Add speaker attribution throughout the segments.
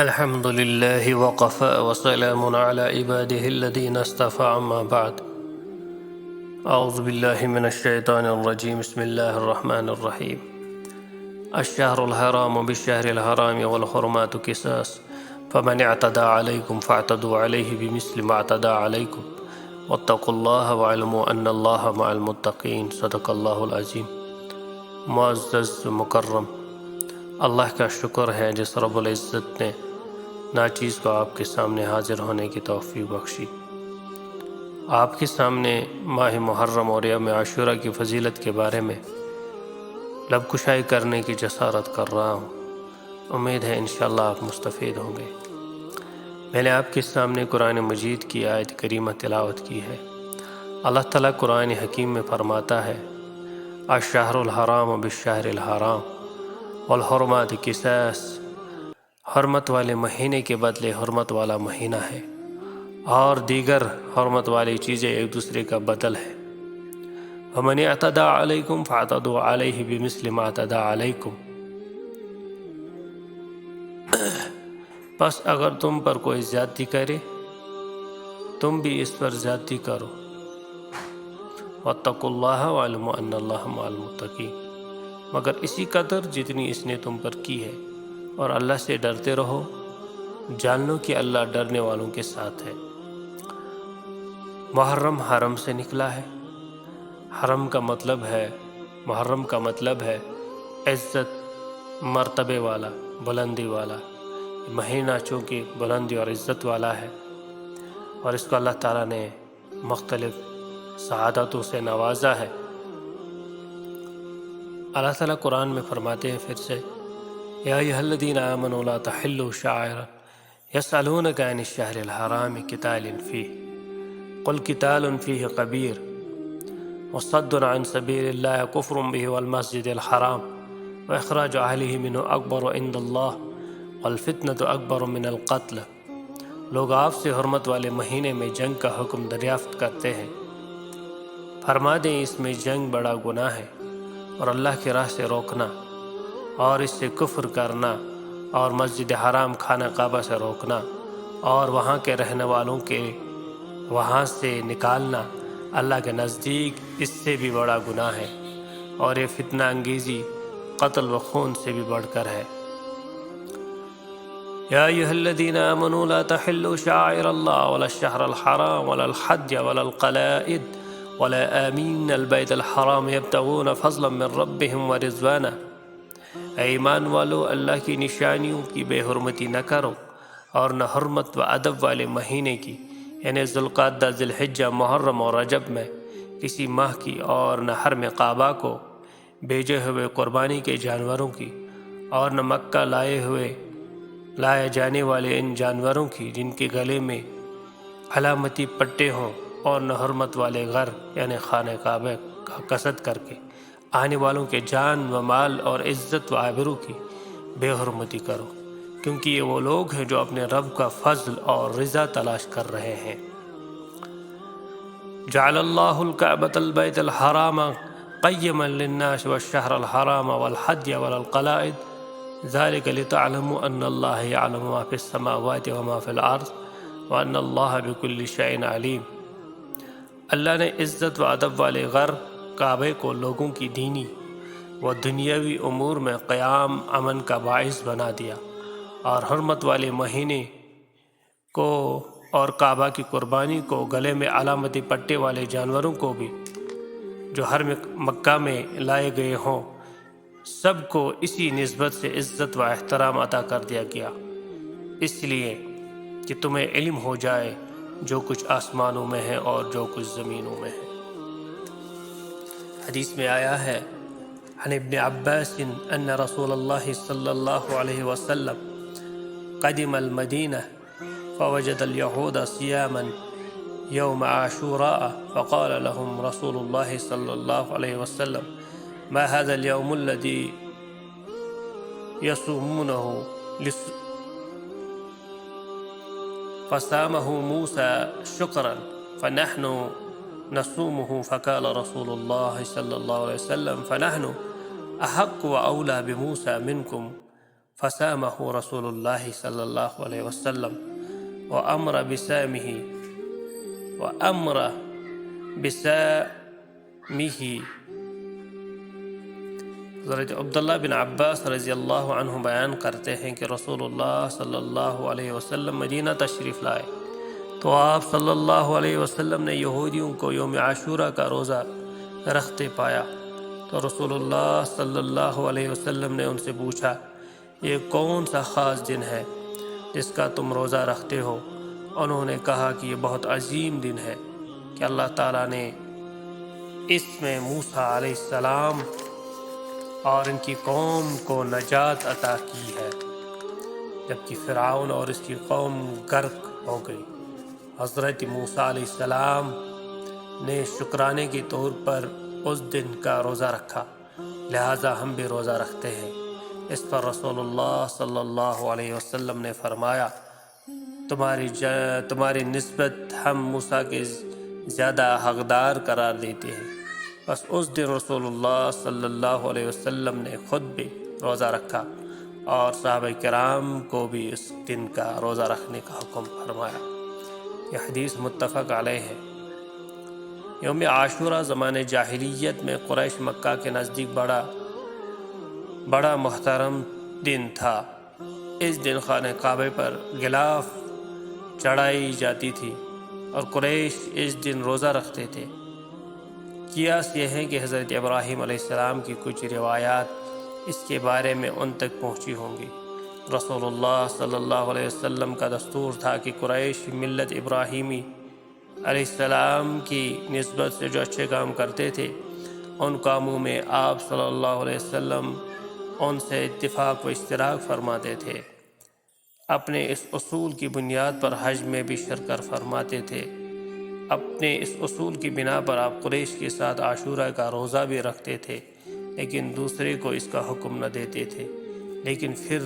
Speaker 1: الحمد لله وقفا وسلام على عباده الذين اصطفى أما بعد أعوذ بالله من الشيطان الرجيم بسم الله الرحمن الرحيم الشهر الحرام بالشهر الحرام والحرمات قصاص فمن اعتدى عليكم فاعتدوا عليه بمثل ما اعتدى عليكم واتقوا الله واعلموا أن الله مع المتقين صدق الله العظيم۔ معزز مکرم، اللہ کا شکر ہے جس رب العزت نے ناچیز کو آپ کے سامنے حاضر ہونے کی توفیق بخشی۔ آپ کے سامنے ماہ محرم اور یوم عاشورہ کی فضیلت کے بارے میں لب کشائی کرنے کی جسارت کر رہا ہوں۔ امید ہے انشاءاللہ آپ مستفید ہوں گے۔ میں نے آپ کے سامنے قرآن مجید کی آیت کریمہ تلاوت کی ہے۔ اللہ تعالیٰ قرآن حکیم میں فرماتا ہے الشہر الحرام بالشہر الحرام والحرمات قصاص، حرمت والے مہینے کے بدلے حرمت والا مہینہ ہے اور دیگر حرمت والی چیزیں ایک دوسرے کا بدل ہے۔ وَمَنِ اعْتَدَى عَلَيْكُمْ فَاعْتَدُوا عَلَيْهِ بِمِثْلِ مَا اعْتَدَى عَلَيْكُمْ۔ پس اگر تم پر کوئی زیادتی کرے تم بھی اس پر زیادتی کرو۔ وَاتَّقُوا اللَّهَ وَاعْلَمُوا أَنَّ اللَّهَ مَعَ الْمُتَّقِينَ، مگر اسی قدر جتنی اس نے تم پر کی ہے، اور اللہ سے ڈرتے رہو، جان لو کہ اللہ ڈرنے والوں کے ساتھ ہے۔ محرم حرم سے نکلا ہے۔ حرم کا مطلب ہے، محرم کا مطلب ہے عزت، مرتبے والا، بلندی والا۔ مہینہ چونکہ بلندی اور عزت والا ہے اور اس کو اللہ تعالیٰ نے مختلف سعادتوں سے نوازا ہے۔ اللہ تعالیٰ قرآن میں فرماتے ہیں پھر سے یا ایھا الذین آمنوا لا تحلوا شعائر یسألونک عن الشہر الحرام قتال فیہ قل قتال فیہ کبیر وصد عن سبیل اللہ کفر بہ والمسجد الحرام واخراج اہلہ منہ اکبر عند اللہ والفتنۃ اکبر من القتل۔ لوگ آپ سے حرمت والے مہینے میں جنگ کا حکم دریافت کرتے ہیں، فرما دیں اس میں جنگ بڑا گناہ ہے اور اللہ کی راہ سے روکنا اور اس سے کفر کرنا اور مسجد حرام خانہ کعبہ سے روکنا اور وہاں کے رہنے والوں کے وہاں سے نکالنا اللہ کے نزدیک اس سے بھی بڑا گناہ ہے، اور یہ فتنہ انگیزی قتل و خون سے بھی بڑھ کر ہے۔ یا ایھا الذین آمنوا لا تحلوا شعائر اللہ ولا الشہر الحرام ولا الحج ولا القلائد ولا آمین البیت الحرام یبتغون فضلا من ربهم ورضوانا۔ اے ایمان والو، اللہ کی نشانیوں کی بے حرمتی نہ کرو اور نہ حرمت و ادب والے مہینے کی، یعنی ذوالقعدہ، ذی الحجہ، محرم اور رجب میں کسی ماہ کی، اور نہ حرم کعبہ کو بھیجے ہوئے قربانی کے جانوروں کی، اور نہ مکہ لائے جانے والے ان جانوروں کی جن کے گلے میں علامتی پٹے ہوں، اور نہ حرمت والے غر یعنی خانہ کعبہ کا قصد کر کے آنے والوں کے جان و مال اور عزت و آبرو کی بے حرمتی کرو، کیونکہ یہ وہ لوگ ہیں جو اپنے رب کا فضل اور رضا تلاش کر رہے ہیں۔ جعل اللہ الکعبۃ البیت الحرام قیما للناس والشہر الحرام والحج والقلائد ذلک لتعلموا ان اللہ یعلم ما فی السماوات وما فی الارض وان اللہ بکل شیء علیم۔ اللہ نے عزت و ادب والے غر کعبے کو لوگوں کی دینی و دنیاوی امور میں قیام امن کا باعث بنا دیا، اور حرمت والے مہینے کو اور کعبہ کی قربانی کو، گلے میں علامتی پٹے والے جانوروں کو بھی جو حرم مکہ میں لائے گئے ہوں، سب کو اسی نسبت سے عزت و احترام عطا کر دیا گیا، اس لیے کہ تمہیں علم ہو جائے جو کچھ آسمانوں میں ہے اور جو کچھ زمینوں میں ہے۔ حدیث میں آیا ہے عن ابن عباس ان رسول اللہ صلی اللہ علیہ وسلم قدم المدینہ فوجد اليہود صیاما یوم عاشوراء فقال لهم رسول اللہ صلی اللہ علیہ وسلم ما هذا اليوم الذي يصومونه فصامه موسى شكرا فنحن نصومه فقال رسول الله صلى الله عليه وسلم فنحن أحق وأولى بموسى منكم فصامه رسول اللہ صلی اللہ علیہ وسلم وأمر بصومه. حضرت عبداللہ بن عباس رضی اللہ عنہ بیان کرتے ہیں کہ رسول اللہ صلی اللہ علیہ وسلم مدینہ تشریف لائے تو آپ صلی اللہ علیہ وسلم نے یہودیوں کو یوم عاشورہ کا روزہ رکھتے پایا، تو رسول اللہ صلی اللہ علیہ وسلم نے ان سے پوچھا، یہ کون سا خاص دن ہے جس کا تم روزہ رکھتے ہو؟ انہوں نے کہا کہ یہ بہت عظیم دن ہے کہ اللہ تعالیٰ نے اس میں موسیٰ علیہ السلام اور ان کی قوم کو نجات عطا کی ہے، جبکہ فرعون اور اس کی قوم غرق ہو گئی۔ حضرت موسیٰ علیہ السلام نے شکرانے کے طور پر اس دن کا روزہ رکھا، لہٰذا ہم بھی روزہ رکھتے ہیں۔ اس پر رسول اللہ صلی اللہ علیہ وسلم نے فرمایا، تمہاری نسبت ہم موسیٰ کے زیادہ حقدار قرار دیتے ہیں۔ بس اس دن رسول اللہ صلی اللہ علیہ وسلم نے خود بھی روزہ رکھا اور صحابہ کرام کو بھی اس دن کا روزہ رکھنے کا حکم فرمایا۔ یہ حدیث متفق علیہ ہے۔ یوم عاشورہ زمانے جاہلیت میں قریش مکہ کے نزدیک بڑا محترم دن تھا۔ اس دن خانہ کعبہ پر غلاف چڑھائی جاتی تھی اور قریش اس دن روزہ رکھتے تھے۔ قیاس یہ ہے کہ حضرت ابراہیم علیہ السلام کی کچھ روایات اس کے بارے میں ان تک پہنچی ہوں گی۔ رسول اللہ صلی اللہ علیہ وسلم کا دستور تھا کہ قریش ملت ابراہیمی علیہ السلام کی نسبت سے جو اچھے کام کرتے تھے، ان کاموں میں آپ صلی اللہ علیہ وسلم ان سے اتفاق و اشتراک فرماتے تھے۔ اپنے اس اصول کی بنیاد پر حج میں بھی شرکت فرماتے تھے۔ اپنے اس اصول کی بنا پر آپ قریش کے ساتھ عاشورہ کا روزہ بھی رکھتے تھے، لیکن دوسرے کو اس کا حکم نہ دیتے تھے۔ لیکن پھر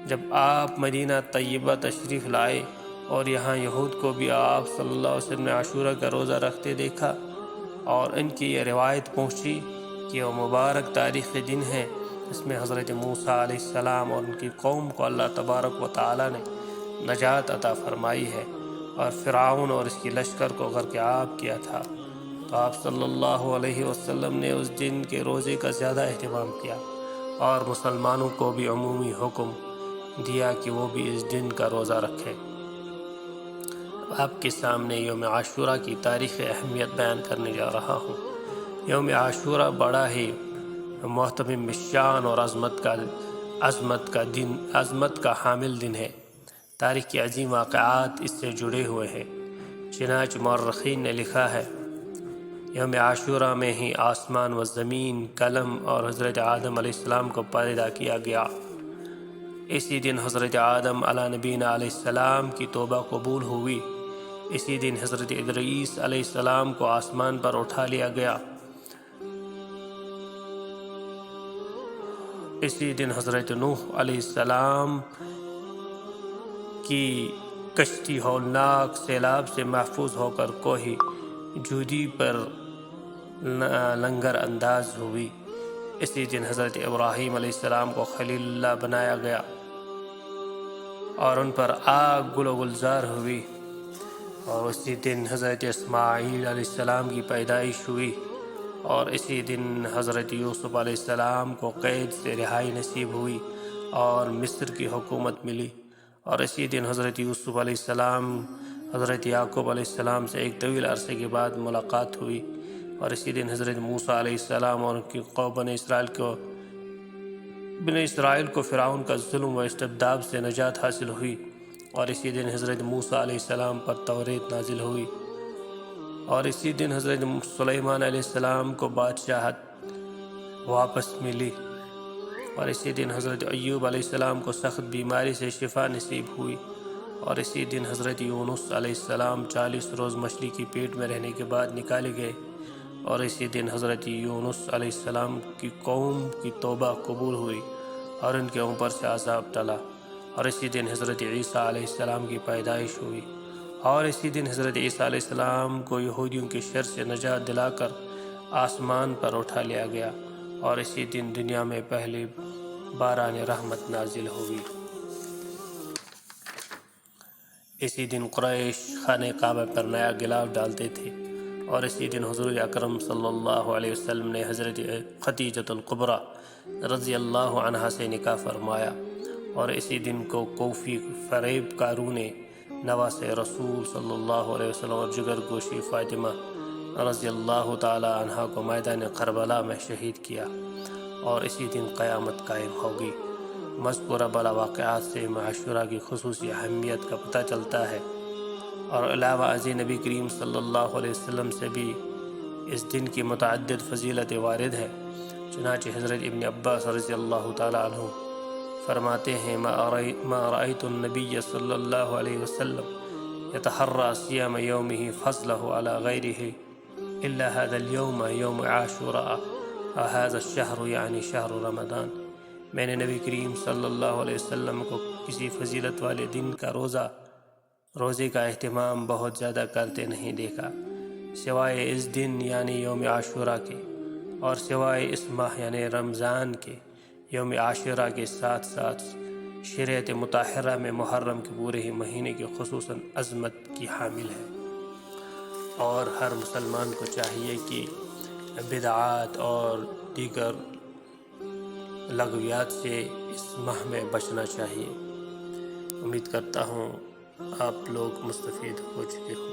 Speaker 1: جب آپ مدینہ طیبہ تشریف لائے اور یہاں یہود کو بھی آپ صلی اللہ علیہ وسلم نے عاشورہ کا روزہ رکھتے دیکھا اور ان کی یہ روایت پہنچی کہ وہ مبارک تاریخی دن ہے، اس میں حضرت موسیٰ علیہ السلام اور ان کی قوم کو اللہ تبارک و تعالیٰ نے نجات عطا فرمائی ہے اور فرعون اور اس کی لشکر کو غرق آب کیا تھا، تو آپ صلی اللہ علیہ وسلم نے اس دن کے روزے کا زیادہ اہتمام کیا اور مسلمانوں کو بھی عمومی حکم دیا کہ وہ بھی اس دن کا روزہ رکھیں۔ آپ کے سامنے یوم عاشورہ کی تاریخی اہمیت بیان کرنے جا رہا ہوں۔ یوم عاشورہ بڑا ہی محتمم بالشان اور عظمت کا حامل دن ہے۔ تاریخ کے عظیم واقعات اس سے جڑے ہوئے ہیں۔ چنانچہ مورخین نے لکھا ہے، یوم عاشورہ میں ہی آسمان و زمین، قلم اور حضرت آدم علیہ السلام کو پیدا کیا گیا۔ اسی دن حضرت آدم علیہ نبینا علیہ السلام کی توبہ قبول ہوئی۔ اسی دن حضرت ادریس علیہ السلام کو آسمان پر اٹھا لیا گیا۔ اسی دن حضرت نوح علیہ السلام کی کشتی ہولناک سیلاب سے محفوظ ہو کر کوہ جودی پر لنگر انداز ہوئی۔ اسی دن حضرت ابراہیم علیہ السلام کو خلیل اللہ بنایا گیا اور ان پر آگ گل و گلزار ہوئی۔ اور اسی دن حضرت اسماعیل علیہ السلام کی پیدائش ہوئی، اور اسی دن حضرت یوسف علیہ السلام کو قید سے رہائی نصیب ہوئی اور مصر کی حکومت ملی۔ اور اسی دن حضرت یوسف علیہ السلام حضرت یعقوب علیہ السلام سے ایک طویل عرصے کے بعد ملاقات ہوئی۔ اور اسی دن حضرت موسیٰ علیہ السلام اور ان کی قوم بنی اسرائیل کو فرعون کا ظلم و استبداد سے نجات حاصل ہوئی۔ اور اسی دن حضرت موسیٰ علیہ السلام پر توریت نازل ہوئی۔ اور اسی دن حضرت سلیمان علیہ السلام کو بادشاہت واپس ملی۔ اور اسی دن حضرت ایوب علیہ السلام کو سخت بیماری سے شفا نصیب ہوئی۔ اور اسی دن حضرت یونس علیہ السلام 40 روز مچھلی کی پیٹ میں رہنے کے بعد نکالے گئے۔ اور اسی دن حضرت یونس علیہ السلام کی قوم کی توبہ قبول ہوئی اور ان کے اوپر سے عذاب ٹلا۔ اور اسی دن حضرت عیسیٰ علیہ السلام کی پیدائش ہوئی۔ اور اسی دن حضرت عیسیٰ علیہ السلام کو یہودیوں کے شر سے نجات دلا کر آسمان پر اٹھا لیا گیا۔ اور اسی دن دنیا میں پہلی باران رحمت نازل ہوئی۔ اسی دن قریش خانہ کعبہ پر نیا غلاف ڈالتے تھے، اور اسی دن حضور اکرم صلی اللہ علیہ وسلم نے حضرت خدیجۃ الکبریٰ رضی اللہ عنہا سے نکاح فرمایا، اور اسی دن کو کوفی فریب کاروں نے نواز رسول صلی اللہ علیہ وسلم اور جگر گوشی فاطمہ رضی اللہ تعالی عنہا کو میدان کربلا میں شہید کیا، اور اسی دن قیامت قائم ہوگی۔ مذکورہ بلا واقعات سے عاشوراء کی خصوصی اہمیت کا پتہ چلتا ہے، اور علاوہ ازیں نبی کریم صلی اللہ علیہ وسلم سے بھی اس دن کی متعدد فضیلت وارد ہے۔ چنانچہ حضرت ابن عباس رضی اللہ تعالی عنہ فرماتے ہیں ما رأيت النبي صلی اللہ علیہ وسلم يتحرى صيام يومه فضله على غيره إلا هذا اليوم يوم عاشوراء هذا الشهر یعنی شہر رمضان۔ میں نے نبی کریم صلی اللہ علیہ وسلم کو کسی فضیلت والے دن کا روزے کا اہتمام بہت زیادہ کرتے نہیں دیکھا، سوائے اس دن یعنی یوم عاشوراء کے، اور سوائے اس ماہ یعنی رمضان کے یوم عاشوراء کے ساتھ ساتھ شریعت مطہرہ میں محرم کے پورے ہی مہینے کی خصوصاً عظمت کی حامل ہے، اور ہر مسلمان کو چاہیے کہ بدعات اور دیگر لغویات سے اس ماہ میں بچنا چاہیے۔ امید کرتا ہوں آپ لوگ مستفید ہو چکے ہوں۔